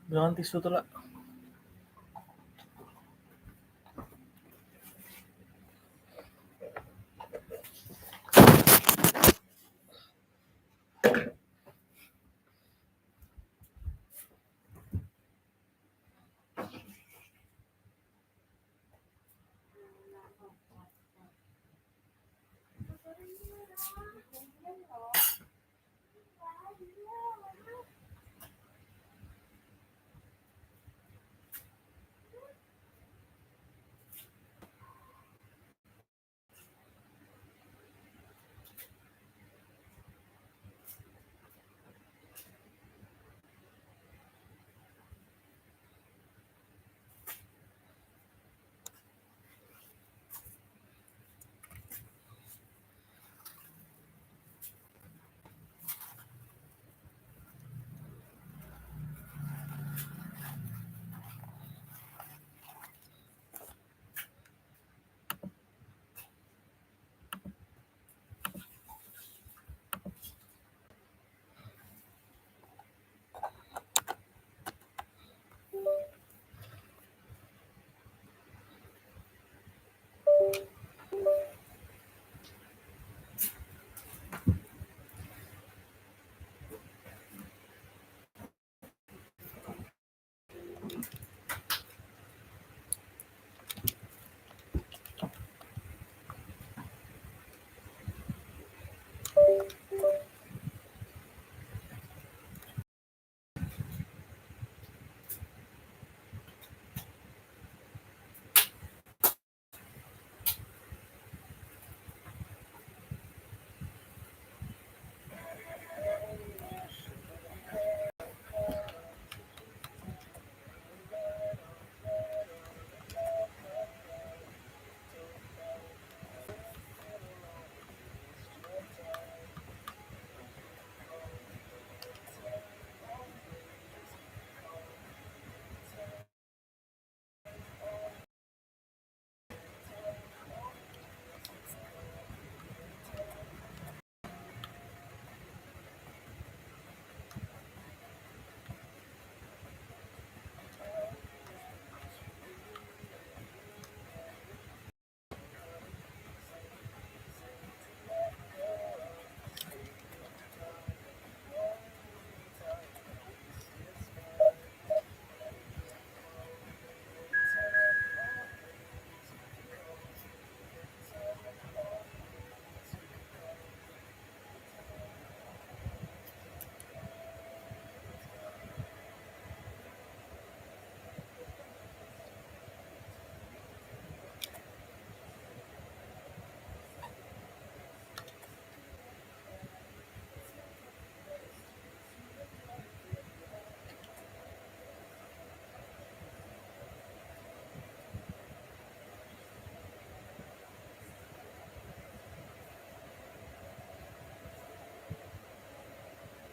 Berhenti situ lah.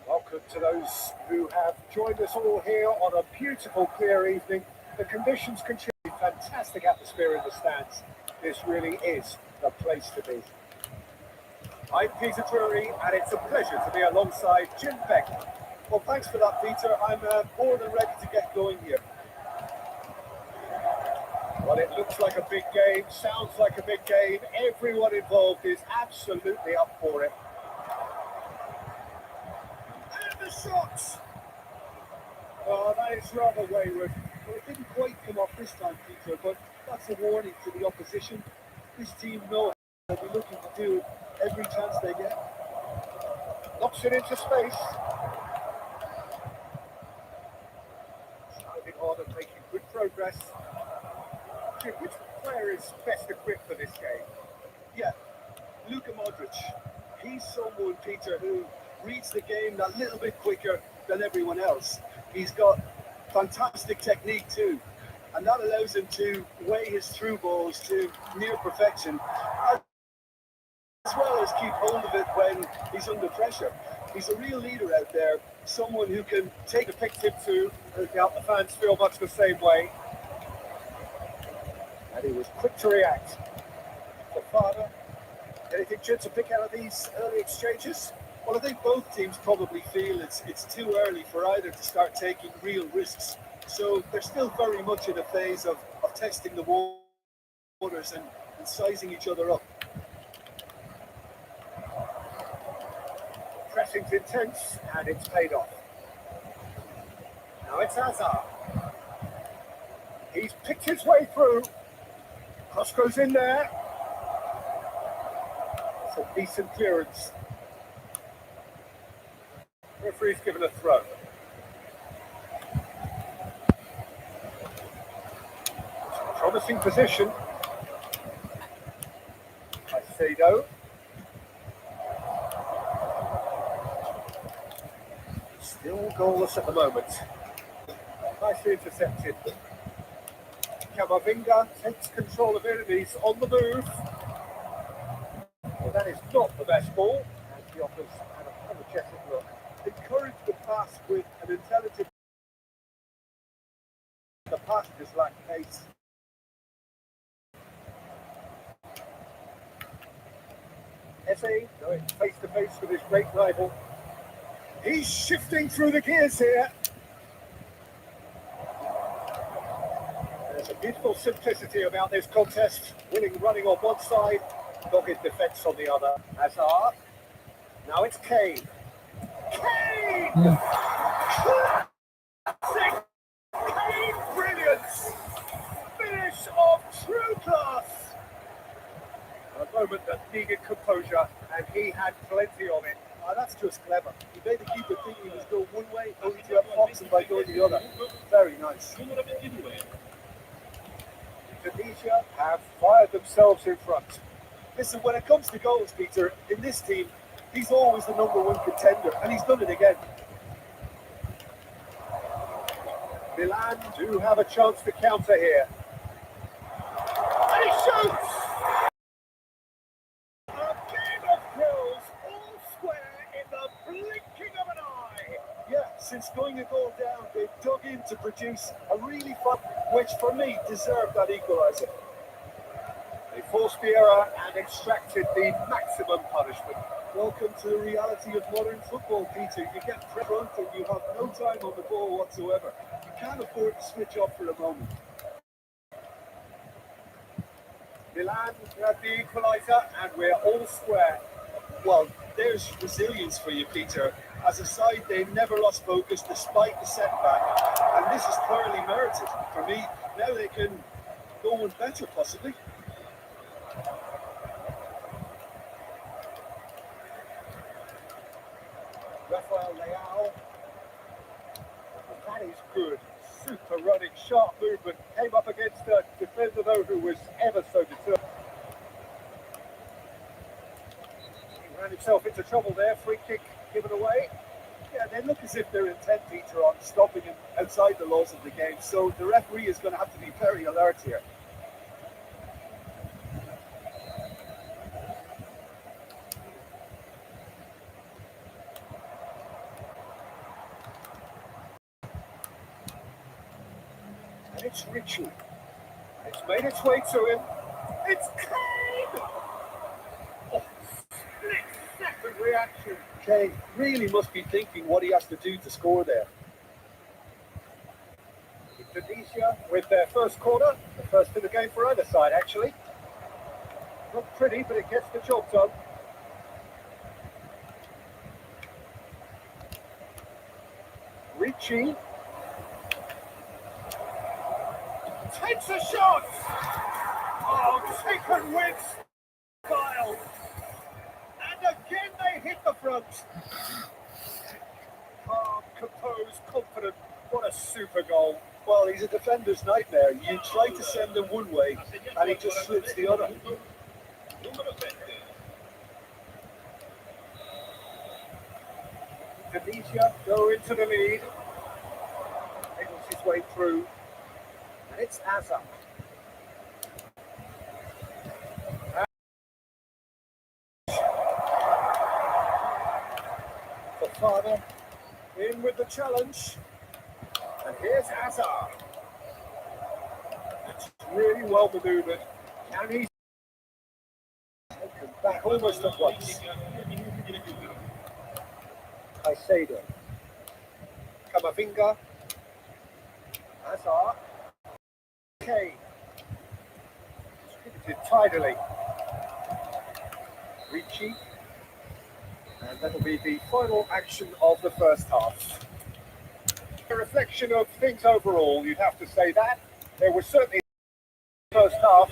Welcome to those who have joined us all here on a beautiful, clear evening. The conditions continue. Fantastic atmosphere in the stands. This really is the place to be. I'm Peter Drury, and it's a pleasure to be alongside Jim Beck. Well, thanks for that, Peter. I'm more than ready to get going here. Well, it looks like a big game, sounds like a big game. Everyone involved is absolutely up for it. And the shots! Oh, that is rather wayward. Well, it didn't quite come off this time, Peter, but that's a warning to the opposition. This team know what they're looking to do every chance they get. Knocks it into space. Driving on and making good progress. Jim, which player is best equipped for this game? Yeah, Luka Modric. He's someone, Peter, who reads the game that little bit quicker than everyone else. He's got fantastic technique too, and that allows him to weigh his through balls to near perfection, as well as keep hold of it when he's under pressure. He's a real leader out there, someone who can take a pick tip through. I doubt the fans feel much the same way. And he was quick to react. The father, anything to pick out of these early exchanges? Well, I think both teams probably feel it's too early for either to start taking real risks So they're still very much in a phase of testing the waters and sizing each other up. Pressing's intense and it's paid off. Now it's Hazard. He's picked his way through. Cross goes in there. It's a decent clearance. Referee's given a throw. It's a promising position. Caicedo. Still goalless at the moment. Nicely intercepted. Camavinga takes control of enemies on the move. Well, that is not the best ball, and he offers an apologetic look. Encourage the pass with an intelligent. The pass just lack pace. Eze going face to face with his great rival. He's shifting through the gears here. There's a beautiful simplicity about this contest. Winning running on one side, dogged defence on the other. Hazard. Now it's Kane. Kane! Classic Kane brilliance! Finish of true class! A moment that needed composure, and he had plenty of it. Oh, that's just clever. He made the keeper think he was going one way, only to have Thompson by going the other. Very nice. Indonesia have fired themselves in front. Listen, when it comes to goals, Peter, in this team, he's always the #1 contender, and he's done it again. Milan do have a chance to counter here. And he shoots! A game of thrills, all square in the blinking of an eye. Yeah, since going a goal down, they've dug in to produce a really fun, which for me deserved that equaliser. They forced the error and extracted the maximum punishment. Welcome to the reality of modern football, Peter. You get front and you have no time on the ball whatsoever. You can't afford to switch off for a moment. Milan have the equaliser and we're all square. Well, there's resilience for you, Peter. As a side, they've never lost focus despite the setback. And this is clearly merited. For me, now they can go one better, possibly. Rafael Leao. That is good. Super running, sharp movement. Came up against a defender, though, who was ever so determined. He ran himself into trouble there. Free kick given away. Yeah, they look as if they're intent, Peter, on stopping him outside the laws of the game. So the referee is going to have to be very alert here. It's Richie. It's made its way to him. It's Kane! Oh, split-second reaction. Kane really must be thinking what he has to do to score there. Indonesia with their first corner. The first in the game for either side, actually. Not pretty, but it gets the job done. Richie. Takes a shot! Oh, taken with style. And again they hit the front. Calm, composed, confident. What a super goal. Well, he's a defender's nightmare. You try to send him one way, and he just slips the other. Indonesia go into the lead. Angles his way through. And it's Hazard. The father in with the challenge. And here's Hazard. It's really well maneuvered. Can he come back almost at once? Caicedo. Camavinga. Hazard. Kane. Distributed tidily. Ricci. And that'll be the final action of the first half. A reflection of things overall, you'd have to say that. There was certainly the first half.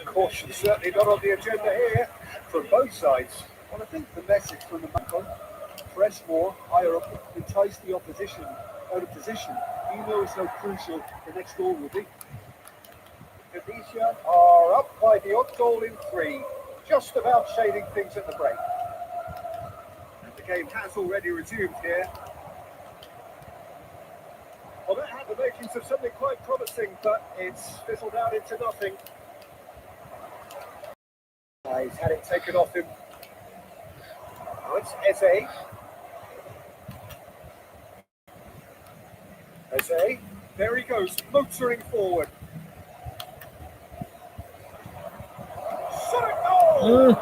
Caution certainly not on the agenda here from both sides. Well, I think the message from the backline, press more, higher up, entice the opposition out of position. You know it's so crucial the next goal will be. Indonesia are up by the odd goal in 3, just about shading things at the break. And the game has already resumed here. Well, that had the makings of something quite promising, but it's fizzled out into nothing. He's had it taken off him. Now it's Eze. Eze, there he goes, motoring forward. Shot a goal!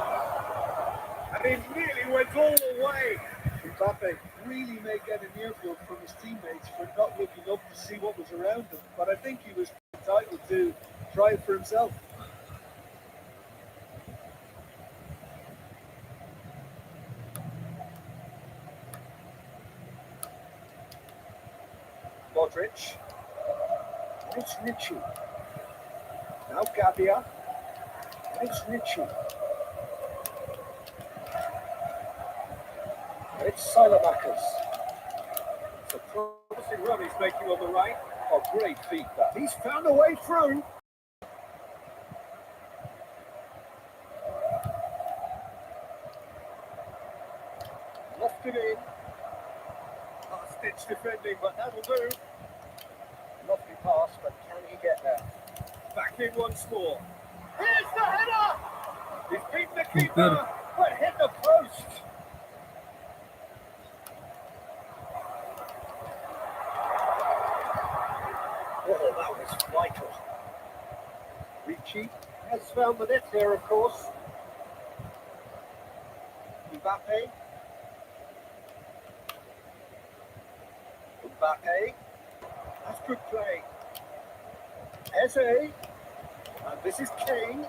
And he nearly went all the way. Mbappe really may get an earful from his teammates for not looking up to see what was around him, but I think he was entitled to try it for himself. Modric. And it's Ricci. Now Gabia. And it's Ricci. And it's Silamakers. It's a promising run he's making on the right. Oh, great feet that. He's found a way through. Lofted in. Last-ditch defending, but that'll do. Lofty pass, but can he get there? Back in once more. Here's the header! He's beaten the keeper, but hit the post. Oh, that was vital. Ricci has found the net here, of course. Mbappe. Mbappe. That's good play. Eze. And this is Kane.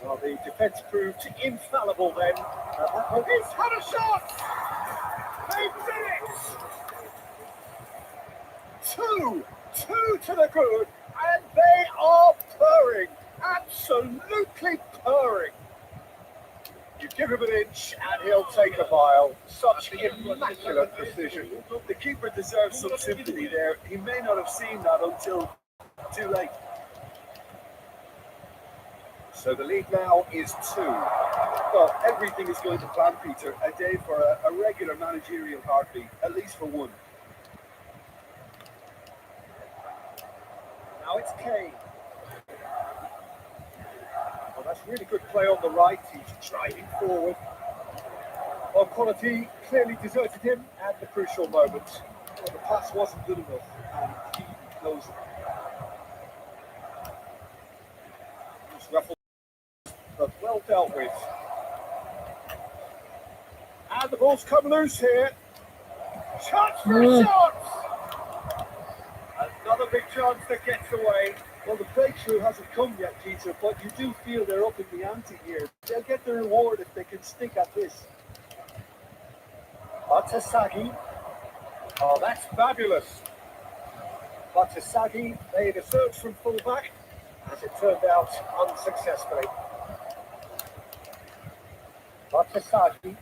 Well, the defence proved infallible then. He's had a shot! They did it! Two to the good, and they are purring. Absolutely purring. You give him an inch and he'll take a mile. Such immaculate precision. The keeper deserves some sympathy there. He may not have seen that until too late. So the lead now is 2. Well, everything is going to plan, Peter. A day for a regular managerial heartbeat, at least for one. Now it's Kane. Well, that's really good play on the right. He's driving forward. Well, quality clearly deserted him at the crucial moment. Well, the pass wasn't good enough, and he knows it. It's ruffled, but well dealt with. And the ball's come loose here. Chance for a shot! Another big chance that gets away. Well, the breakthrough hasn't come yet, Peter, but you do feel they're up in the ante here. They'll get the reward if they can stick at this. Batasagi. Oh, that's fabulous. Batasagi made a search from fullback, as it turned out unsuccessfully. Batasagi.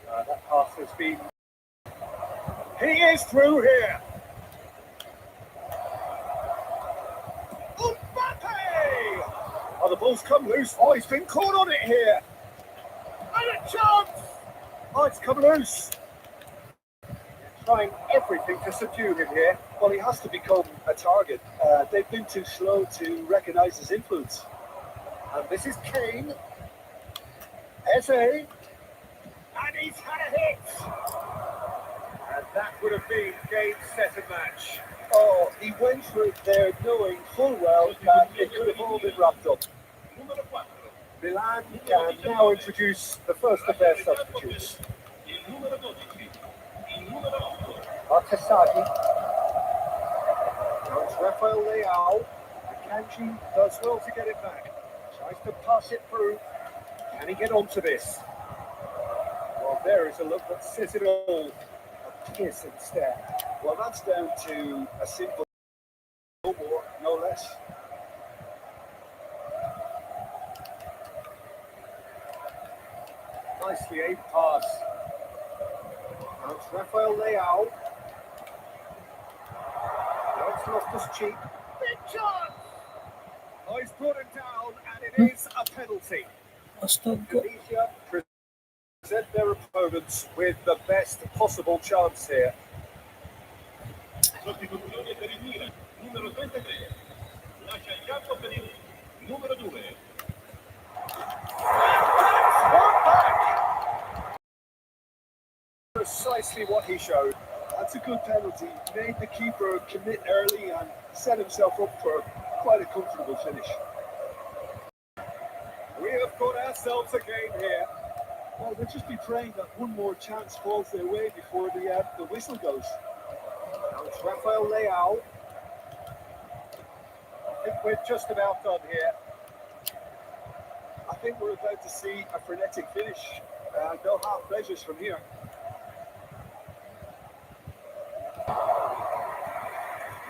That pass has been... He is through here. Mbappe! Oh, the ball's come loose. Oh, he's been caught on it here. And a chance! Oh, it's come loose. Trying everything to subdue him here. Well, he has to become a target. They've been too slow to recognise his influence. And this is Kane. Eze. And he's had a hit. And that would have been game, set and match. Oh, he went for it there knowing full well that it could have all been wrapped up. Milan can now introduce the first of their substitutes. Artesani. Now it's Rafael Leao. Kanji does well to get it back. Tries to pass it through. Can he get onto this? Well, there is a look that says it all. A piercing stare. Well, that's down to a simple no more, no less. Nicely aimed pass. Now it's Rafael Leao. Now it's Loftus-Cheek. Big chance! Oh, he's brought it down, and it is a penalty. Indonesia present their opponents with the best possible chance here. Sostituzione per il Milan, numero 33. Lascia il campo per il numero 2. Precisely what he showed. That's a good penalty. Made the keeper commit early and set himself up for quite a comfortable finish. We have got ourselves a game here. Well, they'll just be praying that one more chance falls their way before the whistle goes. Now it's Rafael Leao. I think we're just about done here. I think we're about to see a frenetic finish. No half pleasures from here.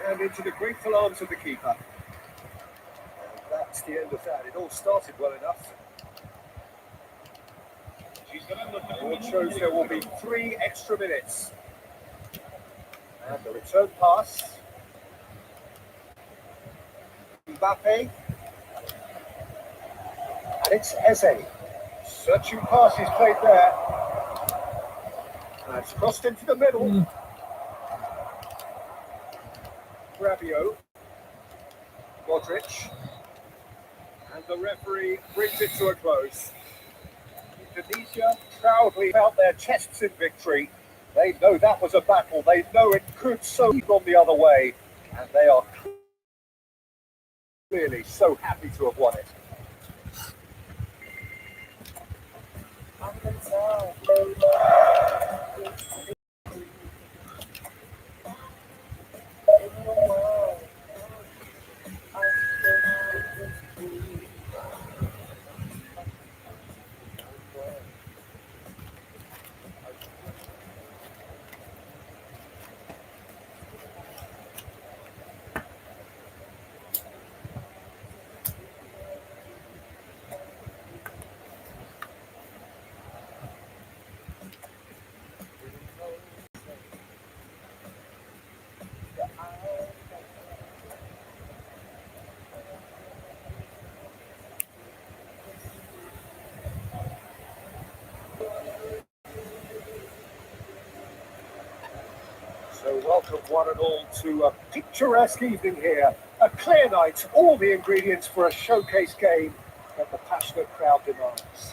And into the grateful arms of the keeper. And that's the end of that. It all started well enough. It shows there will be 3 extra minutes. And the return pass. Mbappe. And it's Eze. Searching pass is played there. And it's crossed into the middle. Rabiot, Modric, and the referee brings it to a close. Indonesia proudly felt their chests in victory. They know that was a battle. They know it could so have gone the other way, and they are clearly so happy to have won it. So welcome one and all to a picturesque evening here. A clear night, all the ingredients for a showcase game that the passionate crowd demands.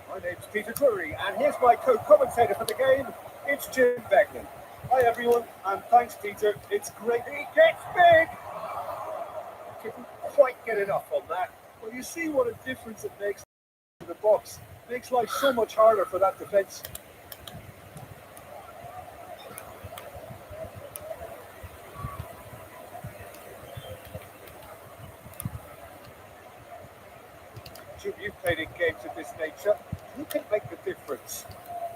My name's Peter Drury, and here's my co-commentator for the game. It's Jim Beckman. Hi everyone, and thanks Peter. It's great. He gets big! Couldn't quite get enough on that. Well, you see what a difference it makes in the box. Makes life so much harder for that defence. Jim, you've played in games of this nature. Who can make the difference?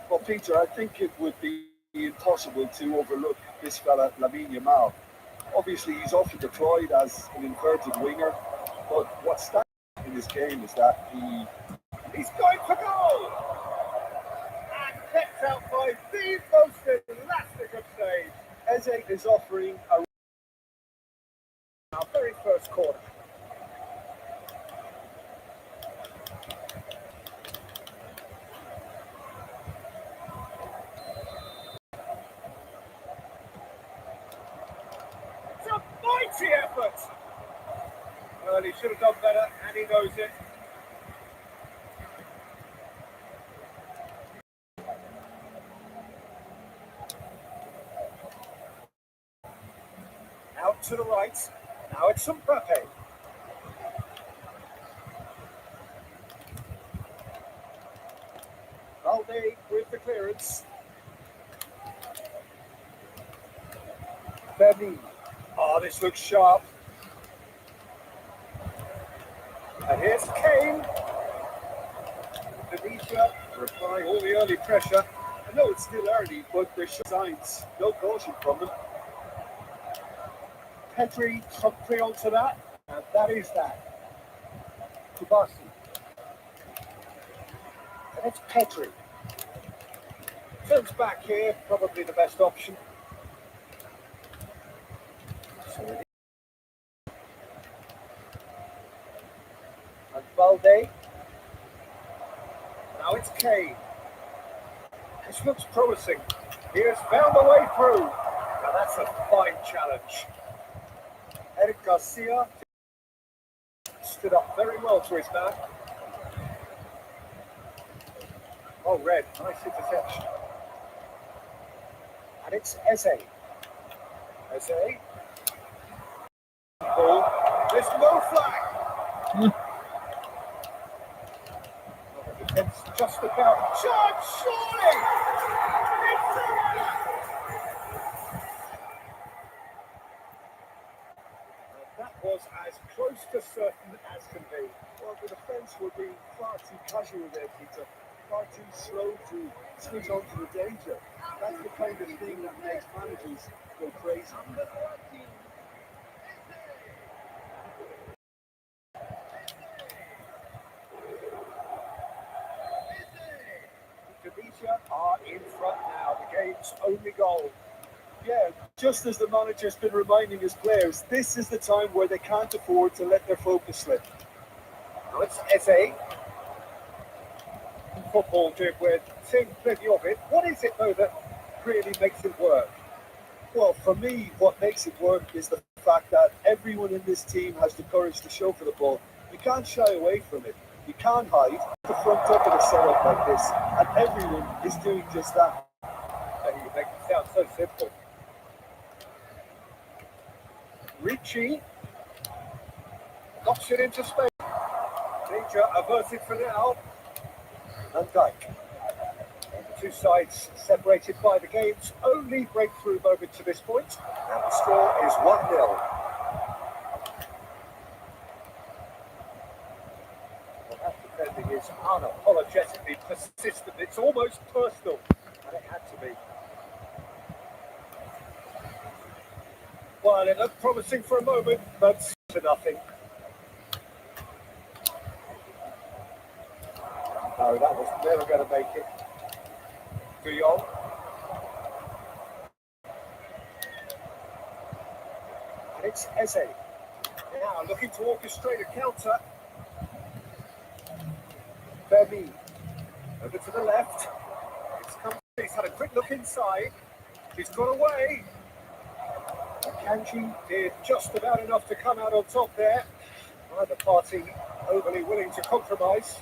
Well, Peter, I think it would be impossible to overlook this fella, Lamine Yamal. Obviously, he's often deployed as an inverted winger, but what's that in this game is that he's going for goal! And kept out by the most elastic of saves. Eze is offering our very first corner. Mighty effort! Well, he should have done better, and he knows it. Out to the right. Now it's Mbappe. Balde with the clearance. Pemain. Oh, this looks sharp. And here's Kane. Indonesia replying all the early pressure. I know it's still early, but there's signs. No caution from them. Petri come clear onto that, and that is that. Kubasi. And it's Petri. Turns back here, probably the best option. And Balde. Now it's Kane. This looks promising. He has found a way through. Now that's a fine challenge. Eric Garcia stood up very well to his man. Oh, red. Nice interception. And it's Eze. Eze. Ball. There's no flag. Defense just about. Charge, surely! It's that was as close to certain as can be. Well, the defence were being far too casual there, Peter. Far too slow to switch on to the danger. That's the kind of thing that makes managers go crazy. Indonesia are in front now. The game's only goal. Yeah, just as the manager's been reminding his players, this is the time where they can't afford to let their focus slip. Now it's Eze. Football, Jim, we're seeing plenty of it. What is it, though, that really makes it work? Well, for me, what makes it work is the fact that everyone in this team has the courage to show for the ball. You can't shy away from it. You can't hide the front up in a setup like this, and everyone is doing just that. And you make it sound so simple. Ricci knocks it into space. Danger averted for now. Van Dijk. The two sides separated by the game's only breakthrough moment to this point, and the score is 1-0. Well, that defending is unapologetically persistent. It's almost personal, and it had to be. Well, it looked promising for a moment, but to nothing. No, that was never going to make it. Guillaume. And it's Eze. Now looking to orchestrate a counter. Pemain. Over to the left. He's had a quick look inside. He's got away. Kanji did just about enough to come out on top there. Neither party overly willing to compromise.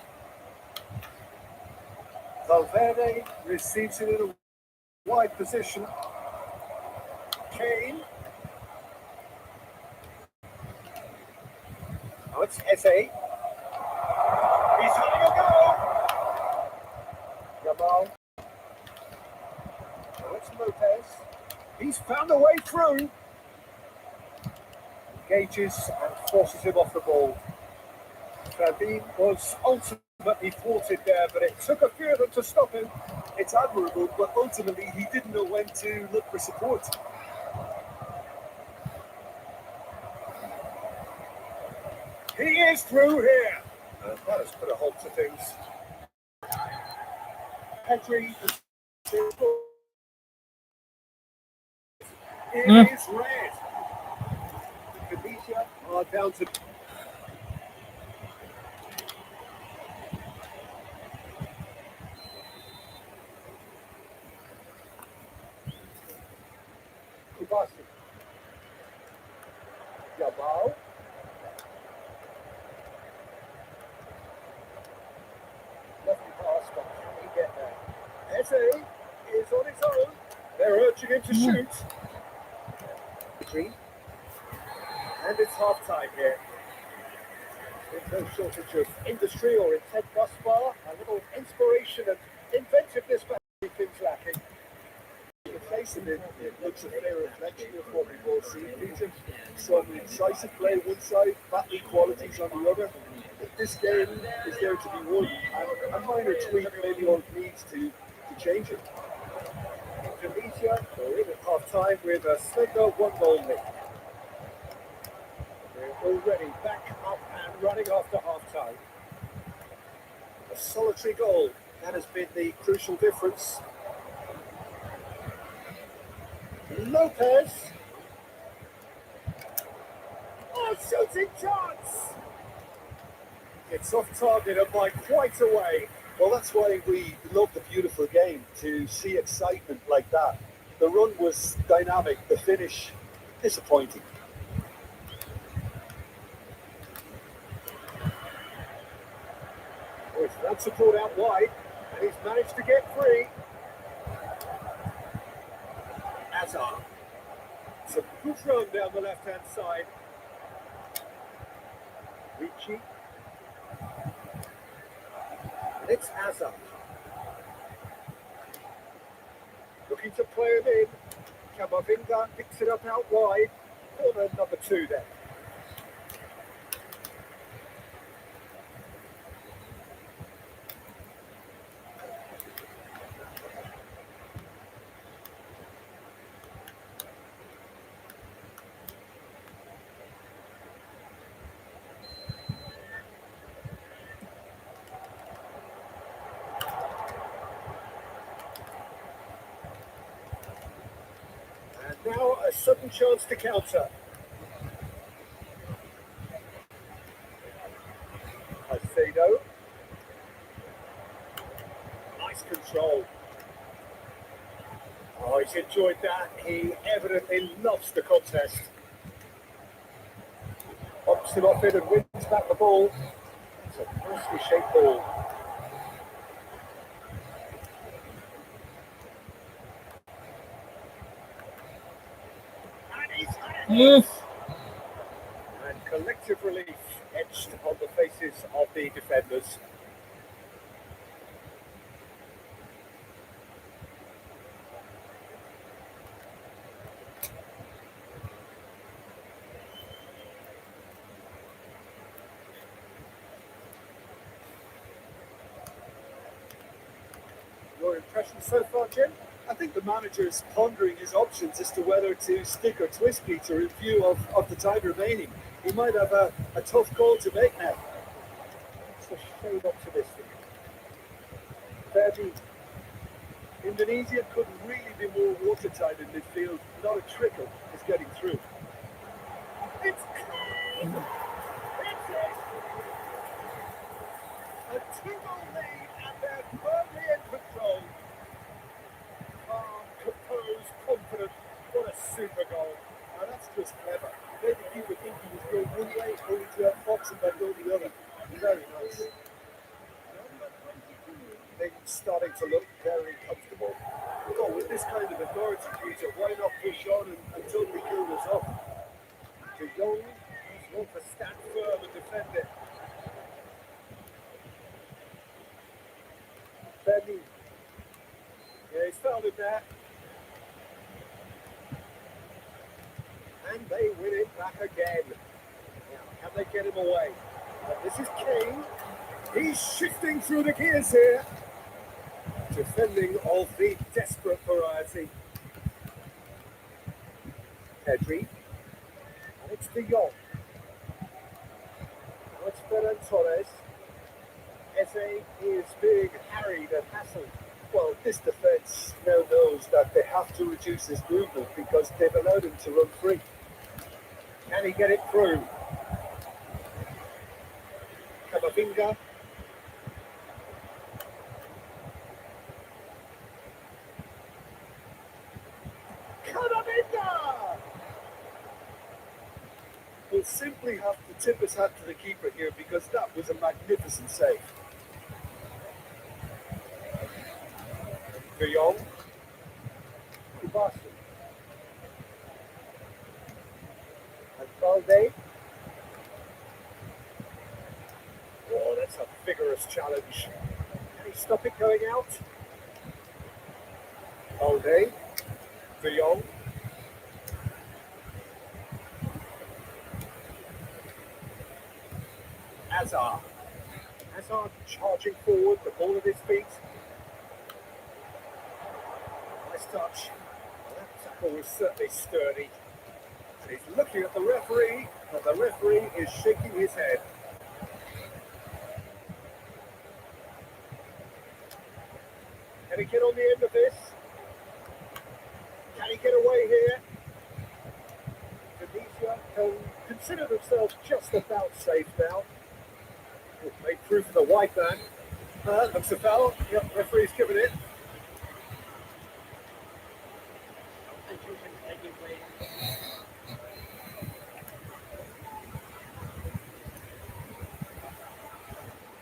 Valverde receives it in a wide position. Kane. Now it's Eze. He's having a go. Jamal. Now it's Lopez. He's found a way through. Engages and forces him off the ball. Pemain was ultimately thwarted there, but it took a few of them to stop him. It's admirable, but ultimately he didn't know when to look for support. He is through here. And that has put a halt to things. Petri. It is red. Indonesia are down to... Kubasi. Jamal. Lovely pass, but can he get there? Eze is on his own. They're urging him to shoot. And it's half-time here. There's no shortage of industry or intent thus far. A little inspiration and Inventiveness maybe things lacking. The face of it looks a fair reflection of what we've all seen, Peter. Some incisive play on one side, battling qualities on the other. This game is there to be won, and a minor tweak maybe all it needs to change it. Indonesia are in at half time with a slender 1-goal lead. We're already back up and running after half time. A solitary goal, that has been the crucial difference. Lopez. Oh, shooting chance! It's off target and by quite a way. Well, that's why we love the beautiful game, to see excitement like that. The run was dynamic, the finish disappointing. Oh, it's that support out wide, and he's managed to get free. Hazard. It's a good run down the left-hand side. Ricci. And it's Hazard. Looking to play it in. Camavinga picks it up out wide. Corner number 2 there. Now a sudden chance to counter. Caicedo. Nice control. Oh, he's enjoyed that. He evidently loves the contest. Bops him off it and wins back the ball. It's a nicely shaped ball. And collective relief etched on the faces of the defenders. Your impression so far, Jim? I think the manager is pondering his options as to whether to stick or twist Peter in view of the time remaining. He might have a tough call to make now. It's a shade optimistic. Thirdly, Indonesia couldn't really be more watertight in midfield. Not a trickle is getting through. It's clean! It's it! A 2-goal lead and they're firmly in control. Calm, composed, confident. What a super goal. Now that's just clever. Maybe people think he was going one way, only to have Fox and then go the other. Very nice. They're starting to look very comfortable. Oh, with this kind of authority, Peter, why not push on until we kill this off? De Jong, he's one to stand firm and defend it. Benny. Yeah, he's found it there. And they win it back again. Now, can they get him away? This is Kane. He's shifting through the gears here. Defending of the desperate variety. Pedri. And it's De Jong. Now it's Ferran Torres. Eze is being harried and hassled. Well, this defence now knows that they have to reduce his movement because they've allowed him to run free. Can he get it through? Camavinga. Camavinga! We'll simply have to tip his hat to the keeper here because that was a magnificent save. De Jong. Kubasi. And Valde. Oh, that's a vigorous challenge. Can he stop it going out? Ole, De Jong. Hazard. Hazard charging forward, the ball at his feet. Nice touch. That tackle was certainly sturdy. And he's looking at the referee, and the referee is shaking his head. Can he get on the end of this? Can he get away here? Indonesia can consider themselves just about safe now. Made through for the white man. Looks a foul. Yep, referee's given it.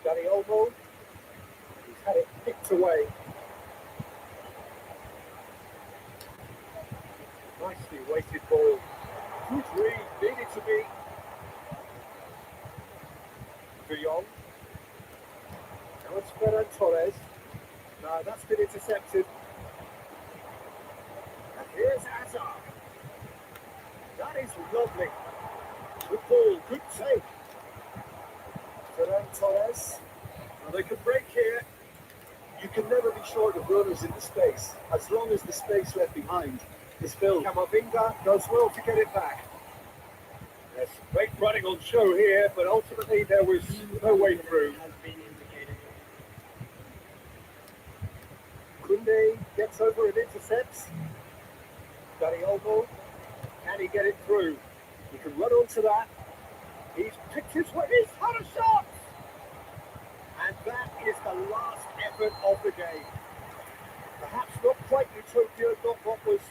Danny Olmo. He's had it picked away. Nicely weighted ball. Good read, needed to be. De Jong. Now it's Ferran Torres. No, that's been intercepted. And here's Hazard. That is lovely. Good ball, good take. Ferran Torres. Now they can break here. You can never be short of runners in the space, as long as the space left behind is filled. Camavinga does well to get it back. Yes, great running on show here, but ultimately there was no way through. Kunde gets over and intercepts. Danny Olmo, can he get it through? He can run onto that. He's picked his way, he's had a shot! And that is the last effort of the game. Perhaps not quite utopia, not what was